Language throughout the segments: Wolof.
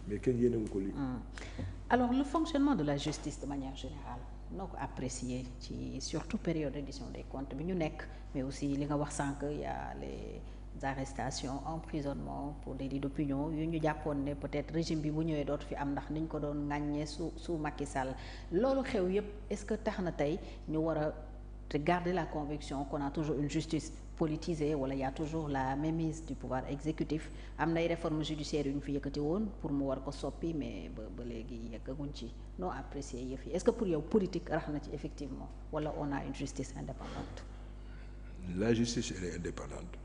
mais kenn yéenewu ko lii. Alors le fonctionnement de la justice de manière générale noo ko apprécier ci surtout période reddition des comptes bi ñu nekk, mais aussi li nga wax sànq y a les arrestations, emprisonnement pour délit d'opinion yu ñu jàppoon ne peut-être régime bi bu ñëwee dootu fi am ndax niñ ko doon ŋàññee su Macky Sall loolu xew yépp est-ce que tax na tey ñu war a te garder la conviction qu'on a toujours une justice politisée wala y a toujours la mainmise du pouvoir exécutif? Am nay réformes judiciaires yu ñu fi yëkkati woon pour mu war ko soppi mais ba léegi yeggaguñ ci. Noo apprécier yëf yi est-ce que pour yow politique rax na ci effectivement wala on a une justice indépendante? La justice elle est indépendante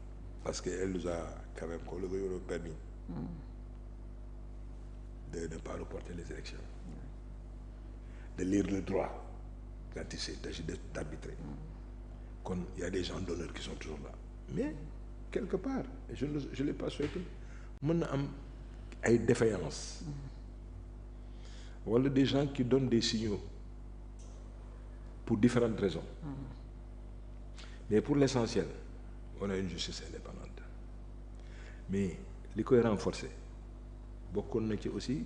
parce que elle nous a quand même, qu'on le veuille ou non, permis de ne pas reporter les élections, de lire le droit quand il s'agit d'arbitrer. Kon il y a des gens d'honneur qui sont toujours là, mais quelque part je l'ai pas souhaité, mën na am ay défaillances wala des gens qui donnent des signaux pour différentes raisons, mais pour l'essentiel on a une justice indépendante. Mais li koy renforcer bokkoon na ci aussi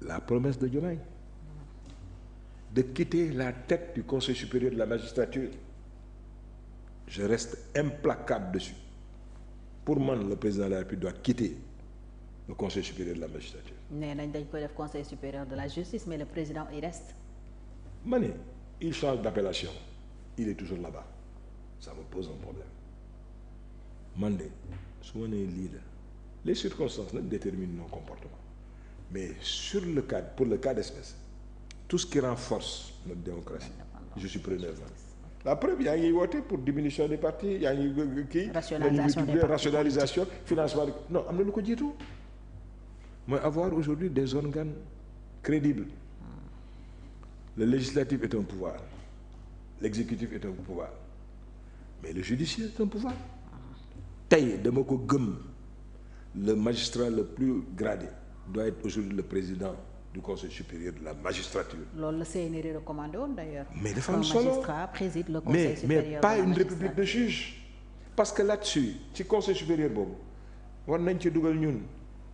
la promesse de Diomaye de quitter la tête du Conseil supérieur de la magistrature. Je reste implacable dessus. Pour moi, le président de la République doit quitter le Conseil supérieur de la magistrature. Nee nañ dañ koy def Conseil supérieur de la justice, mais le président il reste. Mané, il change d'appellation, il est toujours là-bas. Ça me pose un problème. Mandé, su ma nee lii la les circonstances nag déterminent nos comportements, mais sur le cas, pour le cas d'espèce, tout ce qui renforce notre démocratie, je suis preneur. La preuve, yaa ngi woote pour diminution des partis, yaa ngi kii rationalisation financement non am na lu ko jiitu mooy avoir aujourd'hui des organes crédibles. Le législatif est un pouvoir, l'exécutif est un pouvoir, mais le judiciaire est un pouvoir. Tey dama ko gëm, le magistrat le plus gradé doit être aujourd'hui le président du Conseil supérieur de la magistrature. Loolu la CNRI recommandé woon d'ailleurs. Mais dafa am solo, magistrat préside le Conseil supérieur mais pas une république de juges, parce que là-dessus ci Conseil supérieur boobu war nañ ci dugal ñun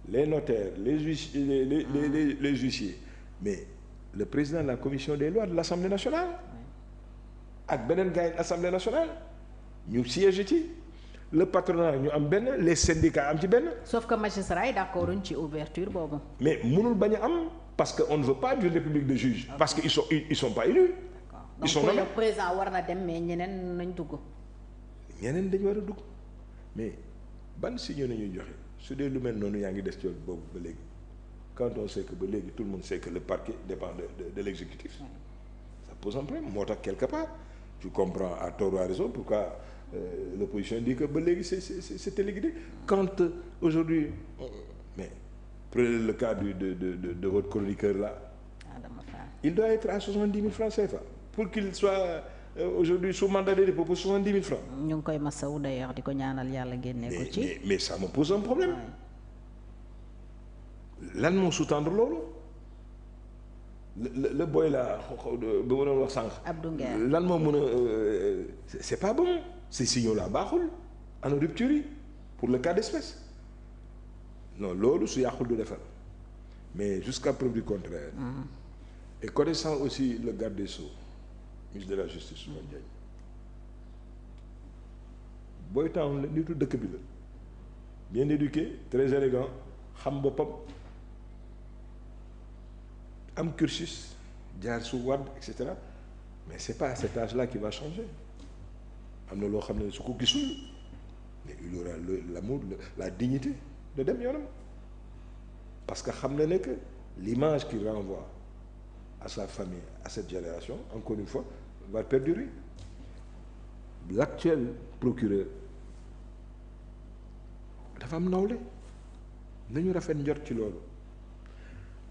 les notaires, les huissiers, les huissiers, mais le président de la commission des lois de l'Assemblée nationale ak beneen gars yi Assemblée nationale ñu siège ci. Le patronat ñu am benn, les syndicats am ci benn. Sauf que magistrat yi d'accord ci ouverture boobu. Mais mënul bañ a am parce que on ne veut pas d'une république de juges. Okay. Parce que ils sont pas élus. D'accord. Ils sont nommés. Donc le président war na dem mais ñeneen nañ dugg. ñeneen dañu war a dugg mais ban signe nañuy joxe su dee lu mel noonu yaa ngi des ci boobu ba léegi quand on sait que ba léegi tout le monde sait que le parquet dépend de l'exécutif. Ouais. Ça pose un problème moo tax quelque part tu comprends à tort ou à raison pourquoi. L'opposition dit que ba léegi c'est téléguidé. Quand aujourd'hui mais prenez le cas de votre chroniqueur là, il doit être à 70 000 francs CFA pour qu'il soit aujourd'hui sous mandat de dépôt pour 70 000 francs. ñu ngi koy masawu d'ailleurs di ko ñaanal yàlla génne ko ci. mais ça me pose un problème. Lan moo sous-tendre loolu. le boy là ba ma doon wax sànq. Abdou Nguer lan moo mën a c'est pas bon. Ces signaux là baaxul en rupture yi pour le cas d'espèce non loolu su yàqul du defar mais jusqu'à preuve du contraire. Et connaissant aussi le garde des Sceaux, ministre de la justice Ousmane Diagne booy temps la nitu dëkk bi la bien éduqué très élégant xam boppam am cursus jaar su Wade et cetera mais c'est pas à cet âge-là qu'il va changer. Am na loo xam ne su ko gisul mais il aura l'amour, la dignité de dem yoonam parce que xam na ne que l'image qu'il renvoie à sa famille, à cette génération, encore une fois, va perdurer. L'actuel procureur dafa am nawle nañu rafet njort ci loolu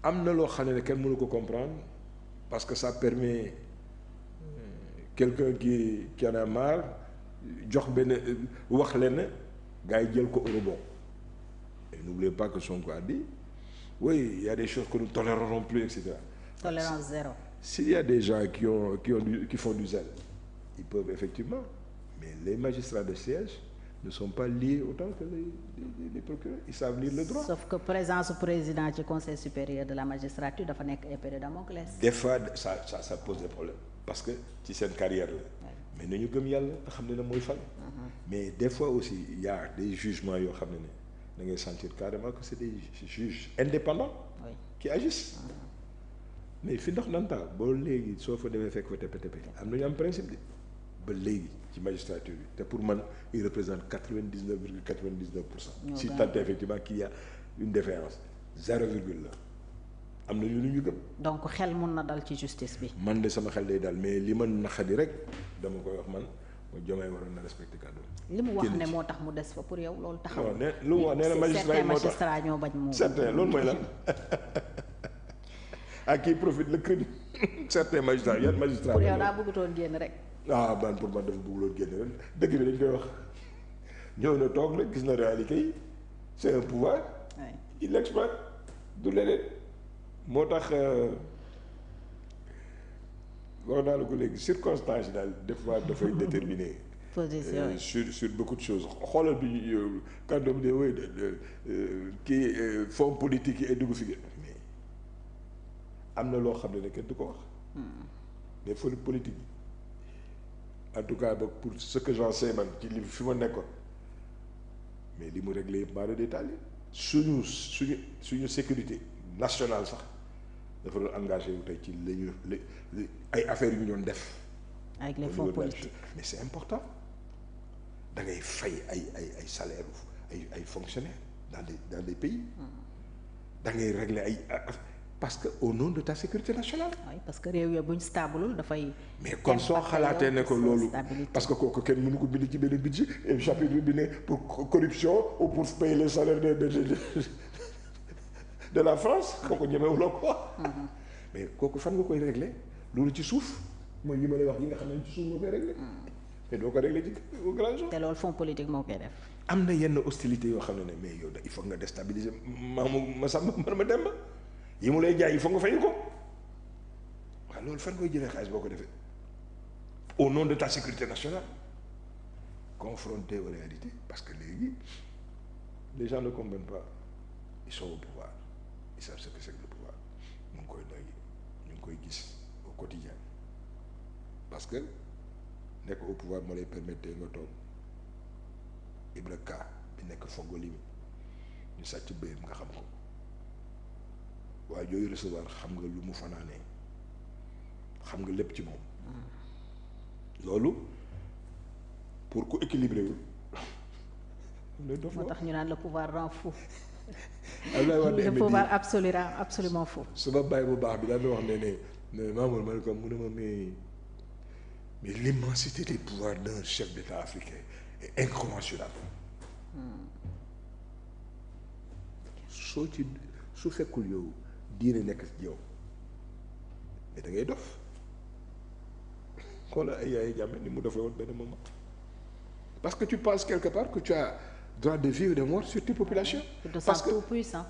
am na loo xam ne kenn mënu ko comprendre parce que ça permet quelqu'un qui en a marre jox benn wax leen gars yi jël ko au rebond. Et n'oubliez pas que Sonko a dit oui, il y a des choses que nous tolérerons plus, etc. Tolérance zéro. S'il y a des gens qui font du zèle, ils peuvent effectivement, mais les magistrats de siège ne sont pas liés autant que les procureurs. Ils savent lire le droit. Sauf que présence président ci conseil supérieur de la magistrature dafa nekk épée de Damoclès. Des fois ça pose des problèmes parce que ci seen carrière la. mais nañu gëm yàlla te xam ne mooy fal. mais des fois aussi il y a des jugements yoo xam ne da ngay sentir carrément que c'est des juges indépendants. oui. qui agissent. mais fi ndox nanta boo léegi soo fa demee fekk fa tepe am nañu am principe de ba léegi ci magistrature bi te pour man il représente 99,99%. si tant effectivement qu'il y a une défaillance 0, la am na lu ñu gëm. donc xel mun na dal ci justice bi. man de sama xel day dal mais li ma naqadi rek dama koy wax man mooy Diomaye waroon na respecté kàddu. li mu wax ne moo tax mu des fa pour yow loolu taxaw. non ne lu mu wax nee na magistrat ñoo bañ mu. certain loolu mooy lan à qui profite le crédit certains magistrats yan magistrats. pour yow daa bëggutoon génn rek. ban pour man dafa bëgguloon génn ren dëgg bi dañ koy wax ñëw na toog la gis na réalité yi c'est un pouvoir. oui il l'exploite du leneen. moo tax wax naa la ko léegi circonstance yi daal des fois dafay déterminer. position sur beaucoup de choses xoolal bi ñu kàddoom de wéy kii fonds politique yi ay dugg fi mais am na loo xam ne kenn du ko wax. mais fonds politique en tout cas ba pour ce que j'en sais man ci li fi ma nekkoon mais li mu réglé yëpp maa détaillé suñu sécurité nationale sax. dafa doon engagé wu tey ci lañu ay affaires yu ñu doon def. avec les fonds politiques mais c'est important da ngay fay ay salaires ay fonctionnaires dans des pays. da ngay régler ay parce que au nom de ta sécurité nationale. oui parce que réew yooyu bu ñu stable dafay. mais kon soo xalaatee ne ko loolu parce que kooku kenn mënu ko bind ci benn budget et chapitre bi ne pour corruption ou pour payer les salaires de la France kooku ñemewuloo ko wax. mais kooku fan nga koy régler loolu ci suuf mooy yi ma lay wax yi nga xam ne ci suuf nga koy régler. mais doo ko régler ci au grand jour. te loolu fonds politique moo koy def. am na yenn hostilité yoo xam ne mais yow il faut nga déstabiliser ma sàmm ma dem ba yi mu lay jaay il faut nga fay ko waaw loolu fan koy jëlee xaalis boo ko defee au nom de ta sécurité nationale confronté aux réalités parce que léegi les gens ne comprennent pas ils sont au pouvoir. ils savent ce que c'est que le pouvoir ñu ngi koy noyyi ñu ngi koy gis au quotidien parce que nekk au pouvoir moo lay permettre nga toog Ibra Ka bi nekk Fongoli mi ñu sàcc béyam nga xam ko waaye yooyu recevoir xam nga lu mu fanaanee xam nga lépp ci moom loolu pour ku équilibré wul moo tax ñu naan le pouvoir rend fou. le pouvoir absolument fou. sama bàyyi bu baax bi daan wax ne Mamour ma ne ko mu ne ma mais l'immensité des pouvoirs d'un chef d'État africain est incommensurable. su fekkul yow diine nekk ci yow mais da ngay dof xoolal ay yaay jàmme ni mu defee woon benn moment parce que tu penses quelque part que tu as droit de vivre et de mort sur tes populations. parce que tout puissant.